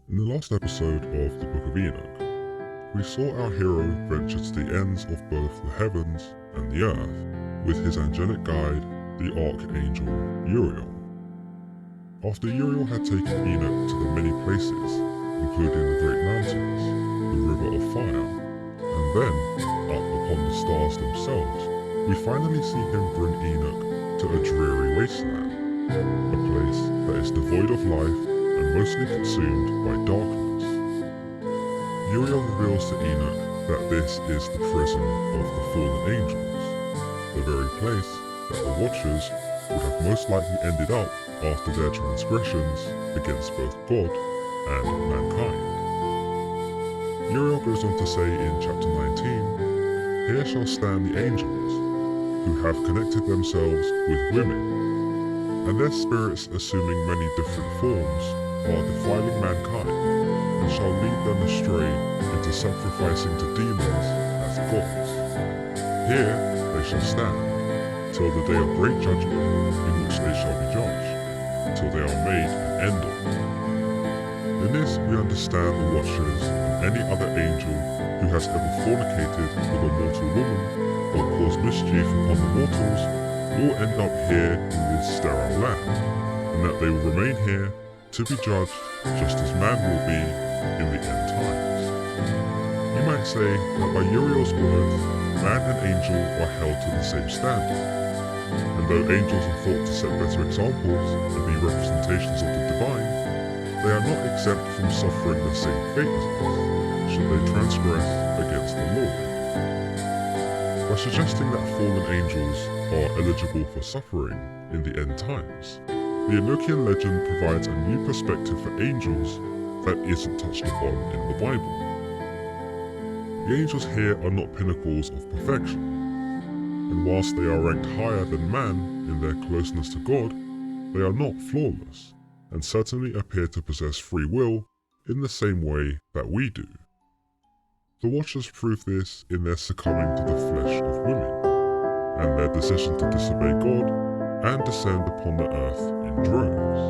In the last episode of the Book of Enoch, we saw our hero venture to the ends of both the heavens and the earth with his angelic guide, the Archangel Uriel. After Uriel had taken Enoch to the many places, including the great mountains, the river of fire, and then up upon the stars themselves, we finally see him bring Enoch to a dreary wasteland, a place that is devoid of life and mostly consumed by darkness. Uriel reveals to Enoch that this is the prison of the fallen angels, the very place that the Watchers would have most likely ended up after their transgressions against both God and mankind. Uriel goes on to say in chapter 19, "Here shall stand the angels, who have connected themselves with women, and their spirits assuming many different forms are defiling mankind, and shall lead them astray into sacrificing to demons as gods. Here they shall stand, till the day of great judgment, in which they shall be judged, till they are made an end of." In this we understand the Watchers and any other angel who has ever fornicated with a mortal woman or caused mischief upon the mortals will end up here in this sterile land, and that they will remain here to be judged just as man will be in the end times. You might say that by Uriel's words, man and angel are held to the same standard, and though angels are thought to set better examples and be representations of the divine, they are not exempt from suffering the same fate as us, should they transgress against the law. By suggesting that fallen angels are eligible for suffering in the end times, the Enochian legend provides a new perspective for angels that isn't touched upon in the Bible. The angels here are not pinnacles of perfection, and whilst they are ranked higher than man in their closeness to God, they are not flawless, and certainly appear to possess free will in the same way that we do. The Watchers prove this in their succumbing to the flesh of women, and their decision to disobey God and descend upon the earth in droves.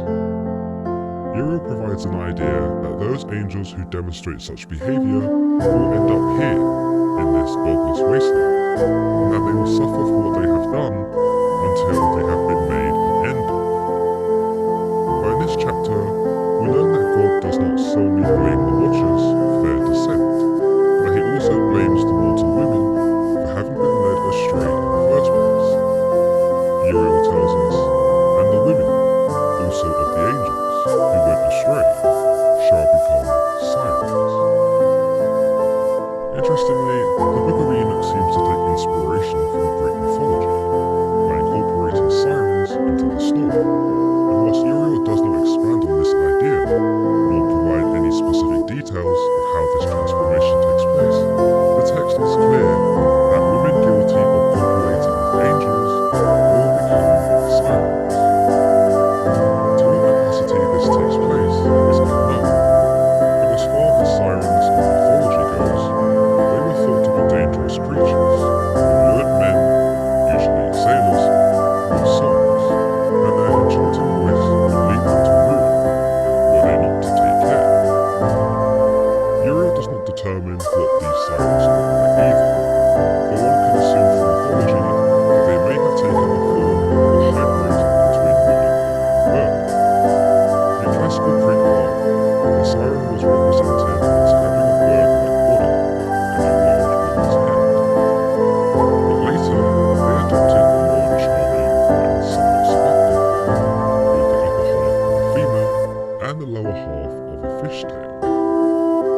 Uriel provides an idea that those angels who demonstrate such behavior will end up here, in this godless wasteland, and that they will suffer for what they have done until they have been made an end of. But in this chapter, we learn that God does not solely blame the Watchers for their descent, but he also blames the mortal women for having been led astray in the first place. Uriel tells us, "And the women, also of the angels, who went astray, shall become sirens." Interestingly, the Book of Enoch seems to take inspiration from Greek mythology, by incorporating sirens into the story, and whilst Uriel does not expand on this idea, nor provide any specific details of how this transformation takes place, the text is clear that women guilty of copulating with angels will become sirens. To what capacity this takes place is unknown, but as far as sirens in mythology goes, they were thought to be dangerous creatures who lured men, usually sailors, with songs, and their enchanting voice would lead them to ruin, were they not to take care. Uriel does not determine what these sirens look like either, but one can assume from mythology that they may have taken the form of a hybrid between woman and bird. In classical Greek art, the siren was represented as having a bird-like body and a large woman's head. But later, they adopted a more charming and somewhat seductive form, with the upper half of a female and the lower half of a fishtail.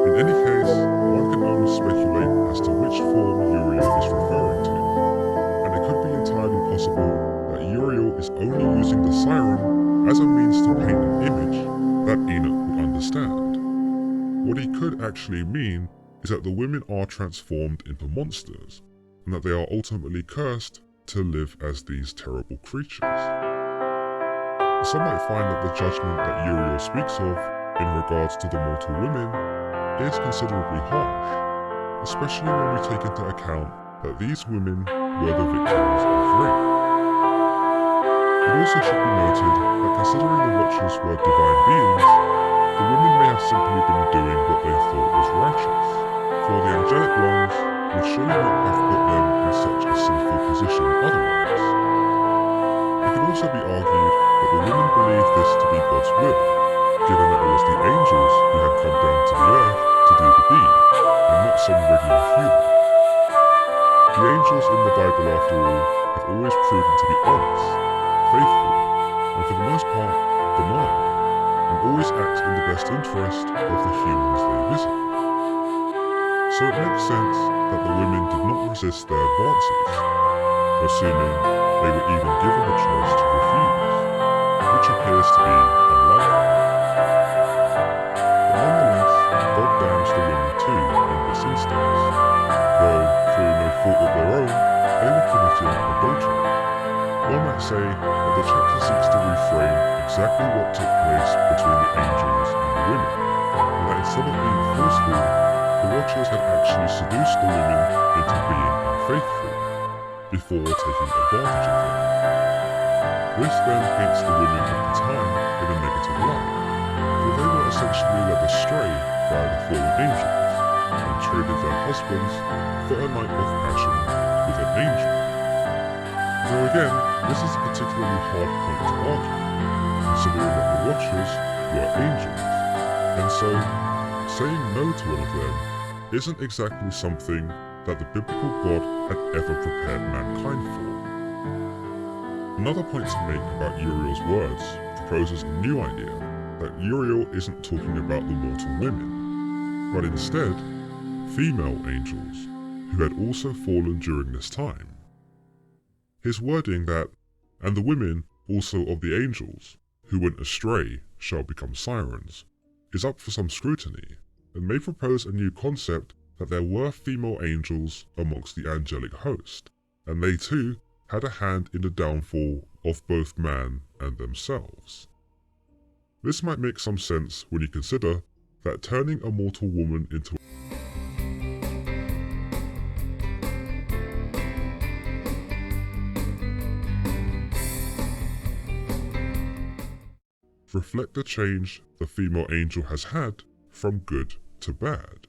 In any case, one can only speculate as to which form Uriel is referring to, and it could be entirely possible that Uriel is only using the siren as a means to paint an image that Enoch would understand. What he could actually mean is that the women are transformed into monsters, and that they are ultimately cursed to live as these terrible creatures. Some might find that the judgment that Uriel speaks of in regards to the mortal women is considerably harsh, especially when we take into account that these women were the victims of rape. It also should be noted that considering the Watchers were divine beings, the women may have simply been angelic ones would surely not have put them in such a sinful position otherwise. It could also be argued that the women believed this to be God's will, given that it was the angels who had come down to the earth to do the deed, and not some regular human. The angels in the Bible, after all, have always proven to be honest, faithful, and for the most part, benign, and always act in the best interest of the humans they visit. So it makes sense that the women did not resist their advances, assuming they were even given the choice to refuse, which appears to be unlikely. But nonetheless, God damns the women too in this instance, though through no fault of their own, they were committing adultery. One might say that the chapter seeks to reframe exactly what took place between the angels and the women, and that instead of being forceful, the Watchers had actually seduced the women into being unfaithful, before taking advantage of them. This then paints the women at the time in a negative light, for they were essentially led astray by the fallen angels, and traded their husbands for a night of passion with an angel. Though again, this is a particularly hard point to argue, considering that the Watchers were angels, and so saying no to one of them isn't exactly something that the biblical God had ever prepared mankind for. Another point to make about Uriel's words proposes a new idea, that Uriel isn't talking about the mortal women, but instead female angels, who had also fallen during this time. His wording that, "and the women also of the angels, who went astray, shall become sirens," is up for some scrutiny, and may propose a new concept that there were female angels amongst the angelic host, and they too had a hand in the downfall of both man and themselves. This might make some sense when you consider that turning a mortal woman into reflect the change the female angel has had from good to bad.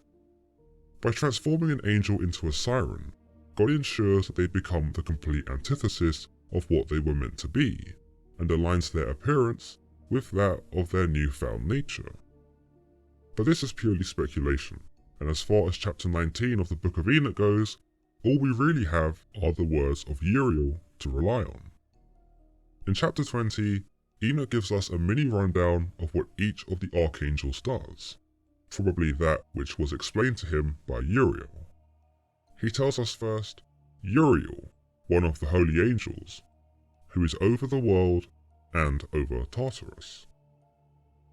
By transforming an angel into a siren, God ensures that they become the complete antithesis of what they were meant to be, and aligns their appearance with that of their newfound nature. But this is purely speculation, and as far as chapter 19 of the Book of Enoch goes, all we really have are the words of Uriel to rely on. In chapter 20, Enoch gives us a mini rundown of what each of the archangels does, probably that which was explained to him by Uriel. He tells us first, Uriel, one of the holy angels, who is over the world and over Tartarus.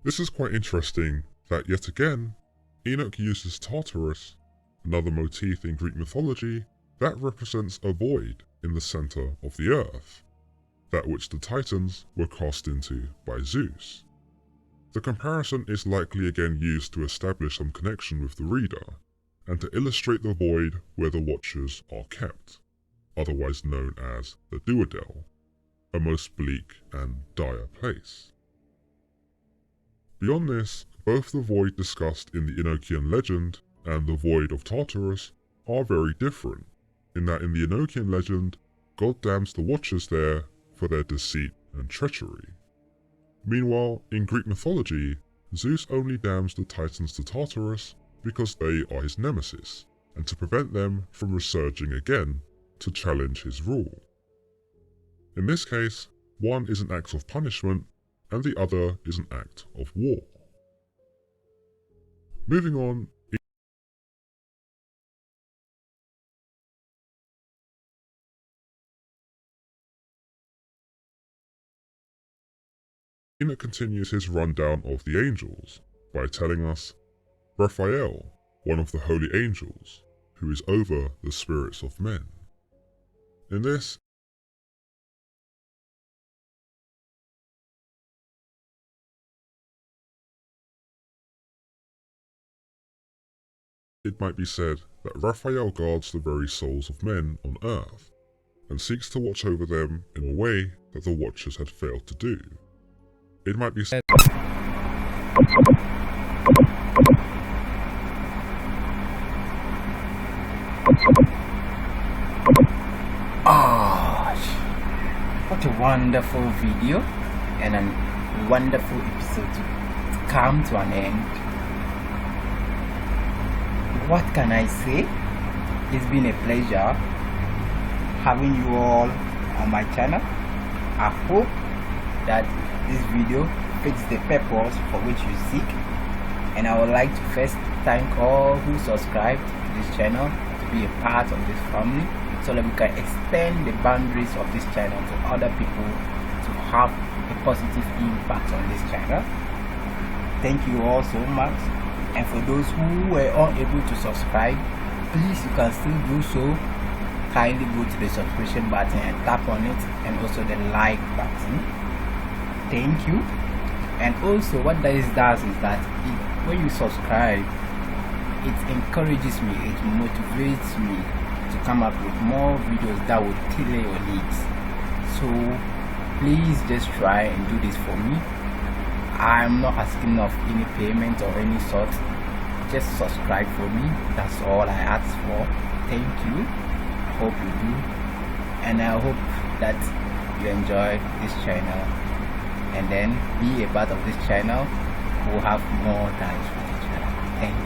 This is quite interesting that yet again, Enoch uses Tartarus, another motif in Greek mythology that represents a void in the center of the earth, that which the Titans were cast into by Zeus. The comparison is likely again used to establish some connection with the reader, and to illustrate the void where the Watchers are kept, otherwise known as the Duodel, a most bleak and dire place. Beyond this, both the void discussed in the Enochian legend and the void of Tartarus are very different, in that in the Enochian legend, God damns the Watchers there for their deceit and treachery. Meanwhile, in Greek mythology, Zeus only damns the Titans to Tartarus because they are his nemesis, and to prevent them from resurging again to challenge his rule. In this case, one is an act of punishment, and the other is an act of war. Moving on, Enoch continues his rundown of the angels by telling us, Raphael, one of the holy angels, who is over the spirits of men. In this, it might be said that Raphael guards the very souls of men on earth, and seeks to watch over them in a way that the Watchers had failed to do. It might be said What a wonderful video and a wonderful episode to come to an end. What can I say? It's been a pleasure having you all on my channel. I hope that this video fits the purpose for which you seek, and I would like to first thank all who subscribed to this channel to be a part of this family, so that we can extend the boundaries of this channel to other people to have a positive impact on this channel. Thank you all so much. And for those who were unable to subscribe, please, you can still do so. Kindly go to the subscription button and tap on it, and also the like button. Thank you. And also what this does is that when you subscribe, it encourages me, it motivates me to come up with more videos that will tailor your needs. So please just try and do this for me. I'm not asking of any payment or any sort. Just subscribe for me. That's all I ask for. Thank you. Hope you do, and I hope that you enjoy this channel, and then be a part of this channel. We'll have more times with each other. Thank you.